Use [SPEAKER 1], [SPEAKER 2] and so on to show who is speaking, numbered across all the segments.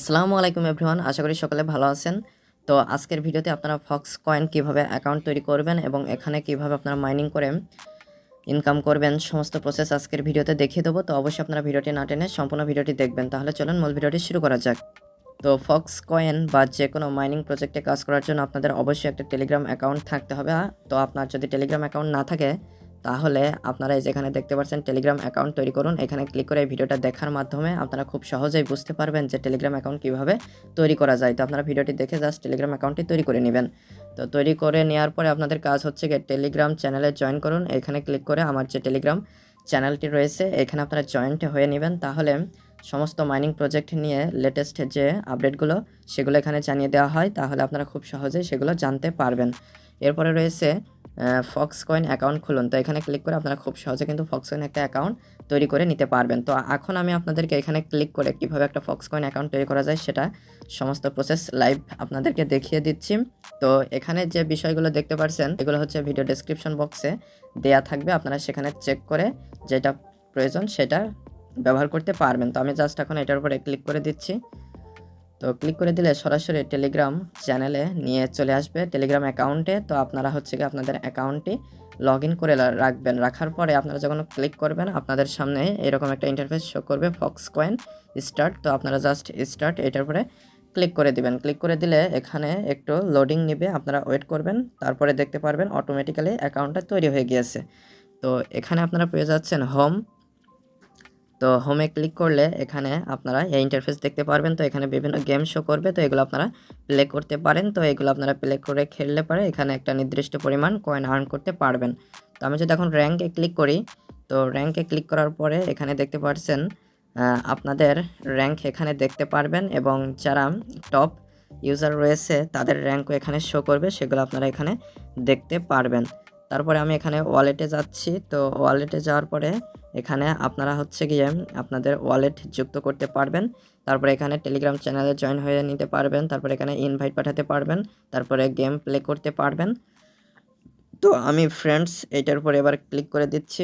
[SPEAKER 1] আসসালামু আলাইকুম এভরিওয়ান, আশা করি সকলে ভালো আছেন। তো আজকের ভিডিওতে আপনারা ফক্স কয়েন কিভাবে অ্যাকাউন্ট তৈরি করবেন এবং এখানে কিভাবে আপনারা মাইনিং করে ইনকাম করবেন সমস্ত প্রসেস আজকের ভিডিওতে দেখিয়ে দেবো। তো অবশ্যই আপনারা ভিডিওটি না টেনে সম্পূর্ণ ভিডিওটি দেখবেন। তাহলে চলুন মূল ভিডিওটি শুরু করা যাক। তো ফক্স কয়েন বা যে কোনো মাইনিং প্রজেক্টে কাজ করার জন্য আপনাদের অবশ্যই একটা টেলিগ্রাম অ্যাকাউন্ট থাকতে হবে। তো আপনার যদি টেলিগ্রাম অ্যাকাউন্ট না থাকে তাহলে আপনারা এই যেখানে দেখতে পাচ্ছেন টেলিগ্রাম অ্যাকাউন্ট তৈরি করুন, এখানে ক্লিক করে এই ভিডিওটা দেখার মাধ্যমে আপনারা খুব সহজেই বুঝতে পারবেন যে টেলিগ্রাম অ্যাকাউন্ট কীভাবে তৈরি করা যায়। তো আপনারা ভিডিওটি দেখে জাস্ট টেলিগ্রাম অ্যাকাউন্টটি তৈরি করে নেবেন। তো তৈরি করে নেওয়ার পরে আপনাদের কাজ হচ্ছে গিয়ে টেলিগ্রাম চ্যানেলে জয়েন করুন। এখানে ক্লিক করে আমার যে টেলিগ্রাম চ্যানেলটি রয়েছে এখানে আপনারা জয়েন্ট হয়ে নেবেন। তাহলে সমস্ত মাইনিং প্রজেক্ট নিয়ে লেটেস্ট যে আপডেটগুলো সেগুলো এখানে জানিয়ে দেওয়া হয়, তাহলে আপনারা খুব সহজেই সেগুলো জানতে পারবেন। এরপরে রয়েছে ফক্স কয়েন অ্যাকাউন্ট খুলুন। তো এখানে ক্লিক করে আপনারা খুব সহজে কিন্তু ফক্স কয়েন একটা অ্যাকাউন্ট তৈরি করে নিতে পারবেন। তো এখন আমি আপনাদেরকে এখানে ক্লিক করে কীভাবে একটা ফক্স কয়েন অ্যাকাউন্ট তৈরি করা যায় সেটা সমস্ত প্রসেস লাইভ আপনাদেরকে দেখিয়ে দিচ্ছি। তো এখানে যে বিষয়গুলো দেখতে পাচ্ছেন এগুলো হচ্ছে ভিডিও ডেসক্রিপশন বক্সে দেয়া থাকবে, আপনারা সেখানে চেক করে যেটা প্রয়োজন সেটা ব্যবহার করতে পারবেন। তো আমি জাস্ট এখন এটার উপরে ক্লিক করে দিচ্ছি। তো ক্লিক করে দিলে সরাসরি টেলিগ্রাম চ্যানেলে নিয়ে চলে আসবে, টেলিগ্রাম অ্যাকাউন্টে। তো আপনারা হচ্ছে কি আপনাদের অ্যাকাউন্টটি লগ ইন করে রাখবেন। রাখার পরে আপনারা যখন ক্লিক করবেন আপনাদের সামনে এরকম একটা ইন্টারফেস শো করবে ফক্স কয়েন স্টার্ট। তো আপনারা জাস্ট স্টার্ট এটার উপরে ক্লিক করে দিবেন। ক্লিক করে দিলে এখানে একটু লোডিং নেবে, আপনারা ওয়েট করবেন। তারপরে দেখতে পারবেন অটোমেটিক্যালি অ্যাকাউন্টটা তৈরি হয়ে গিয়েছে। তো এখানে আপনারা পেয়ে যাচ্ছেন হোম। তো হোমে ক্লিক করলে এখানে আপনারা এই ইন্টারফেস দেখতে পারবেন। তো এখানে বিভিন্ন গেম শো করবে, তো এগুলো আপনারা প্লে করতে পারেন। তো এগুলো আপনারা প্লে করে খেললে পারে এখানে একটা নির্দিষ্ট পরিমাণ কয়েন আর্ন করতে পারবেন। তো আমি যদি এখন র্যাঙ্কে ক্লিক করি, তো র্যাঙ্কে ক্লিক করার পরে এখানে দেখতে পাচ্ছেন আপনাদের র্যাঙ্ক এখানে দেখতে পারবেন এবং যারা টপ ইউজার রয়েছে তাদের র্যাঙ্কও এখানে শো করবে, সেগুলো আপনারা এখানে দেখতে পারবেন। তারপরে আমি এখানে ওয়ালেটে যাচ্ছি। তো ওয়ালেটে যাওয়ার পরে এখানে আপনারা হচ্ছে গিয়ে আপনাদের ওয়ালেট যুক্ত করতে পারবেন। তারপরে এখানে টেলিগ্রাম চ্যানেলে জয়েন হয়ে নিতে পারবেন। তারপরে এখানে ইনভাইট পাঠাতে পারবেন। তারপরে গেম প্লে করতে পারবেন। তো আমি ফ্রেন্ডস এইটার উপরে এবার ক্লিক করে দিচ্ছি।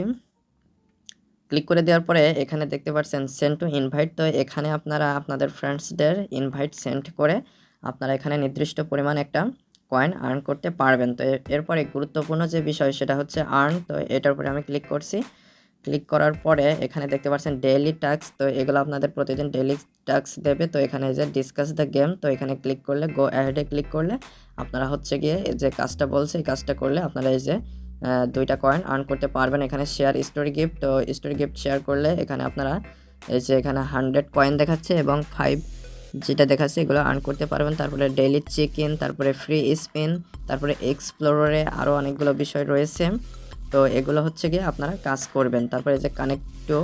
[SPEAKER 1] ক্লিক করে দেওয়ার পরে এখানে দেখতে পাচ্ছেন সেন্ড টু ইনভাইট। তো এখানে আপনারা আপনাদের ফ্রেন্ডসদের ইনভাইট সেন্ড করে আপনারা এখানে নির্দিষ্ট পরিমাণ একটা কয়েন আর্ন করতে পারবেন। তো এরপরে গুরুত্বপূর্ণ যে বিষয় সেটা হচ্ছে আর্ন। তো এটার উপরে আমি ক্লিক করছি। ক্লিক করার পরে এখানে দেখতে পাচ্ছেন ডেইলি টাস্ক। তো এগুলো আপনাদের প্রতিদিন ডেইলি টাস্ক দেবে। তো এখানে যে ডিসকাস দ্য গেম, তো এখানে ক্লিক করলে গো অ্যাহেডে ক্লিক করলে আপনারা হচ্ছে গিয়ে যে কাজটা বলছে এই কাজটা করলে আপনারা এই যে 2টা কয়েন আর্ন করতে পারবেন। এখানে শেয়ার স্টোরি গিফট, তো স্টোরি গিফট শেয়ার করলে এখানে আপনারা এই যে এখানে 100 কয়েন দেখাচ্ছে এবং 5 যেটা দেখাচ্ছে এগুলো আর্ন করতে পারবেন। তারপরে ডেইলি চেক ইন, তারপরে ফ্রি স্পিন, তারপরে এক্সপ্লোরে আরও অনেকগুলো বিষয় রয়েছে। তো এগুলো হচ্ছে গিয়ে আপনারা কাজ করবেন। তারপরে যে কানেক্ট টু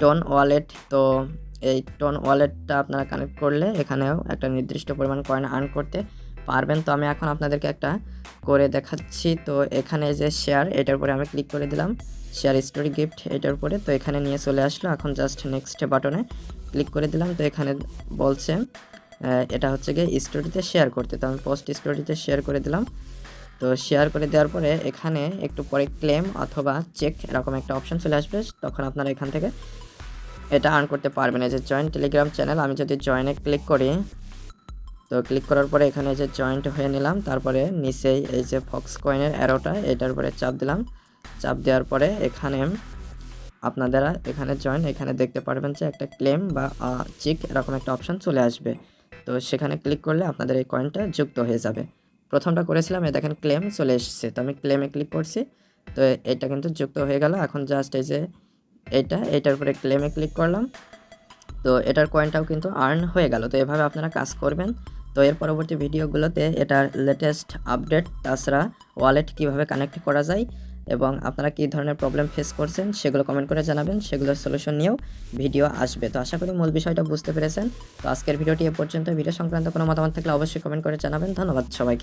[SPEAKER 1] টোন ওয়ালেট, তো এই টোন ওয়ালেটটা আপনারা কানেক্ট করলে এখানেও একটা নির্দিষ্ট পরিমাণ কয়েন আর্ন করতে পারবেন। তো আমি এখন আপনাদেরকে একটা করে দেখাচ্ছি। তো এখানে যে শেয়ার এটার উপরে আমি ক্লিক করে দিলাম, শেয়ার স্টোরি গিফট এটার উপরে। তো এখানে নিয়ে চলে আসলো। এখন জাস্ট নেক্সট বাটনে ক্লিক করে দিলাম। তো এখানে বলছে এটা হচ্ছে গিয়ে স্টোরিতে শেয়ার করতে, তো আমি পোস্ট স্টোরিতে শেয়ার করে দিলাম। তো শেয়ার করে দেওয়ার পরে এখানে একটু পরে ক্লেম অথবা চেক এরকম একটা অপশন চলে আসবে, তখন আপনারা এখান থেকে এটা আর্ন করতে পারবেন। এই যে জয়েন টেলিগ্রাম চ্যানেল, আমি যদি জয়েনে ক্লিক করি, তো ক্লিক করার পরে এখানে যে জয়েন্ট হয়ে নিলাম। তারপরে নিচেই এই যে ফক্স কয়েনের অ্যারোটা এটার উপরে চাপ দিলাম। চাপ দেওয়ার পরে এখানে আপনারা এখানে জয়েন, এখানে দেখতে পারবেন যে একটা ক্লেম বা চেক এরকম একটা অপশন চলে আসবে। তো সেখানে ক্লিক করলে আপনাদের এই কয়েনটা যুক্ত হয়ে যাবে। প্রথমটা করেছিলাম এই দেখেন ক্লেম চলে এসেছে, তো আমি ক্লেমে ক্লিক করছি। তো এটা কিন্তু যুক্ত হয়ে গেল। এখন জাস্ট এই যে এটার উপরে ক্লেমে ক্লিক করলাম। তো এটার কয়েনটাও কিন্তু আর্ন হয়ে গেল। তো এভাবে আপনারা কাজ করবেন। তো এর পরবর্তী ভিডিওগুলোতে এটার লেটেস্ট আপডেট, তাছাড়া ওয়ালেট কিভাবে কানেক্ট করা যায় এবং আপনারা কী ধরনের প্রবলেম ফেস করছেন সেগুলো কমেন্ট করে জানাবেন, সেগুলোর সলিউশন নিয়েও ভিডিও আসবে। তো আশা করি মূল বিষয়টা বুঝতে পেরেছেন। তো আজকের ভিডিওটি এ পর্যন্ত। ভিডিও সংক্রান্ত কোনো মতামত থাকলে অবশ্যই কমেন্ট করে জানাবেন। ধন্যবাদ সবাইকে।